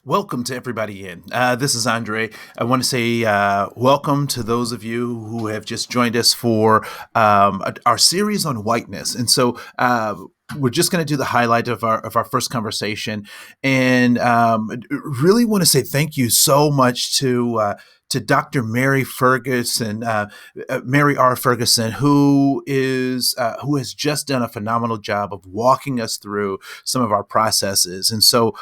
Welcome to everybody in. This is Andre. I want to say welcome to those of you who have just joined us for our series on whiteness. And so we're just going to do the highlight of our first conversation, and really want to say thank you so much to Dr. Mary Ferguson, Mary R. Ferguson, who has just done a phenomenal job of walking us through some of our processes. And so,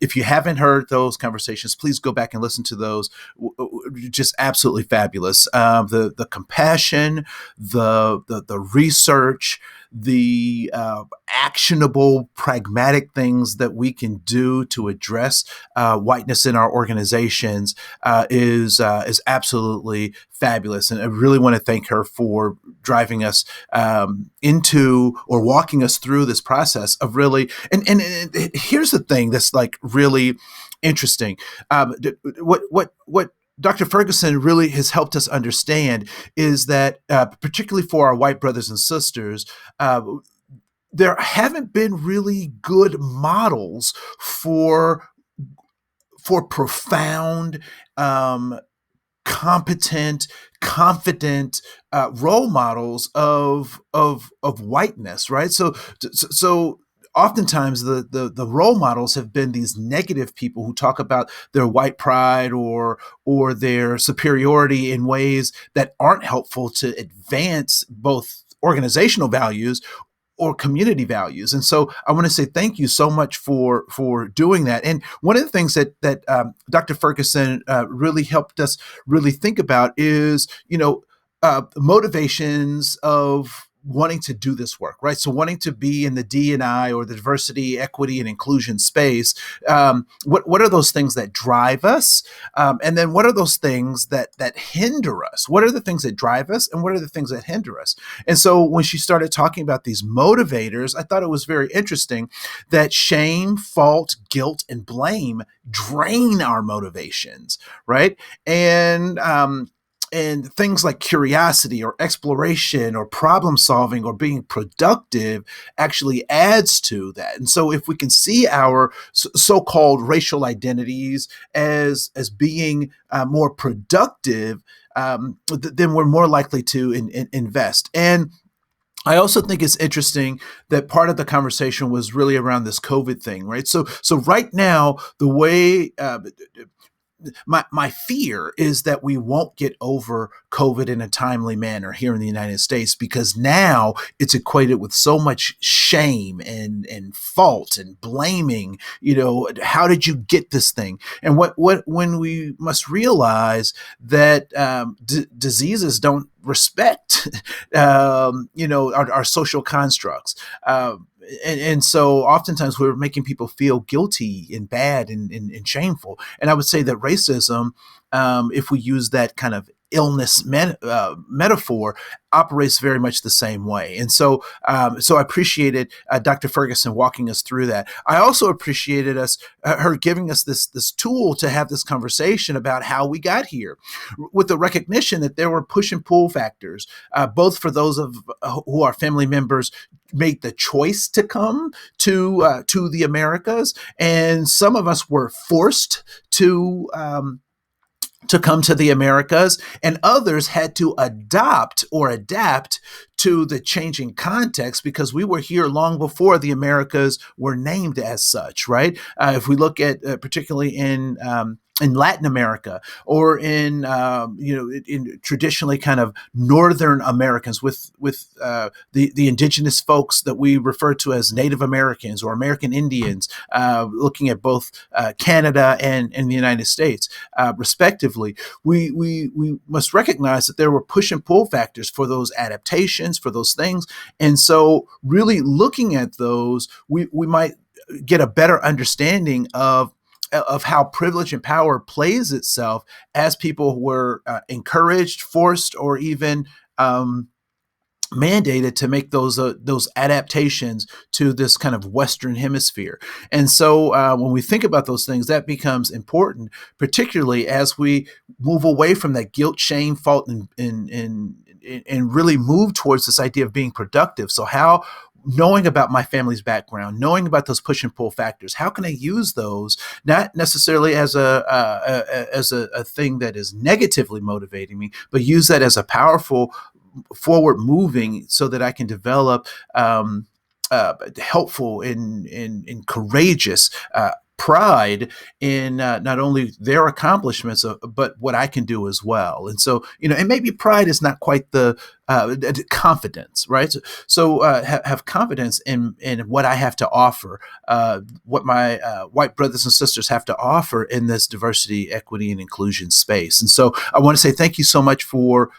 if you haven't heard those conversations, please go back and listen to those. Just absolutely fabulous. The compassion, the research, the actionable, pragmatic things that we can do to address whiteness in our organizations is absolutely fabulous. And I really want to thank her for driving us into or walking us through this process of really. And here's the thing that's like really interesting. What Dr. Ferguson really has helped us understand is that, particularly for our white brothers and sisters, there haven't been really good models for profound, competent, confident role models of whiteness, right? So oftentimes the role models have been these negative people who talk about their white pride or their superiority in ways that aren't helpful to advance both organizational values or community values. And so I want to say thank you so much for doing that. And one of the things that Dr. Ferguson really helped us really think about is, motivations of wanting to do this work, right? So wanting to be in the D&I or the diversity, equity, and inclusion space. What are those things that drive us? And then what are those things that hinder us? What are the things that drive us, and what are the things that hinder us? And so when she started talking about these motivators, I thought it was very interesting that shame, fault, guilt, and blame drain our motivations, right? And things like curiosity or exploration or problem solving or being productive actually adds to that. And so if we can see our so-called racial identities as being more productive, then we're more likely to invest. And I also think it's interesting that part of the conversation was really around this COVID thing, right? So right now, the way my fear is that we won't get over COVID in a timely manner here in the United States, because now it's equated with so much shame and fault and blaming. How did you get this thing? And when we must realize that diseases don't respect our social constructs. And so oftentimes we're making people feel guilty and bad and shameful. And I would say that racism, if we use that kind of illness metaphor, operates very much the same way. And so I appreciated Dr. Ferguson walking us through that. I also appreciated her giving us this tool to have this conversation about how we got here, with the recognition that there were push and pull factors, both for those of who are family members made the choice to come to the Americas, and some of us were forced to come to the Americas, and others had to adopt or adapt to the changing context because we were here long before the Americas were named as such, right? If we look at particularly in Latin America, or in traditionally kind of Northern Americans with the indigenous folks that we refer to as Native Americans or American Indians, looking at both Canada and the United States, respectively, we must recognize that there were push and pull factors for those adaptations, for those things. And so really looking at those, we might get a better understanding of how privilege and power plays itself as people were encouraged, forced, or even mandated to make those adaptations to this kind of Western hemisphere. And so when we think about those things, that becomes important, particularly as we move away from that guilt, shame, fault, and really move towards this idea of being productive. So how knowing about my family's background, knowing about those push and pull factors, how can I use those not necessarily as a thing that is negatively motivating me, but use that as a powerful forward moving so that I can develop helpful and courageous pride in not only their accomplishments, but what I can do as well. And so, and maybe pride is not quite the confidence, right? So, have confidence in what I have to offer, what my white brothers and sisters have to offer in this diversity, equity, and inclusion space. And so, I want to say thank you so much for.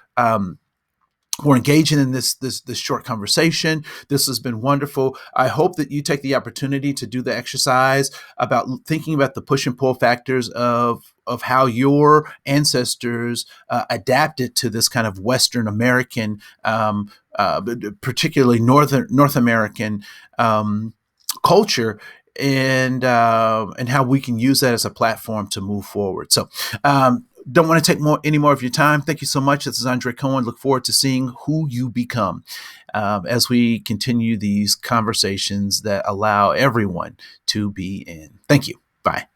We're engaging in this short conversation. This has been wonderful. I hope that you take the opportunity to do the exercise about thinking about the push and pull factors of how your ancestors adapted to this kind of Western American, particularly North American culture, and how we can use that as a platform to move forward. So. Don't want to take any more of your time. Thank you so much. This is Andre Koen. Look forward to seeing who you become as we continue these conversations that allow everyone to be in. Thank you. Bye.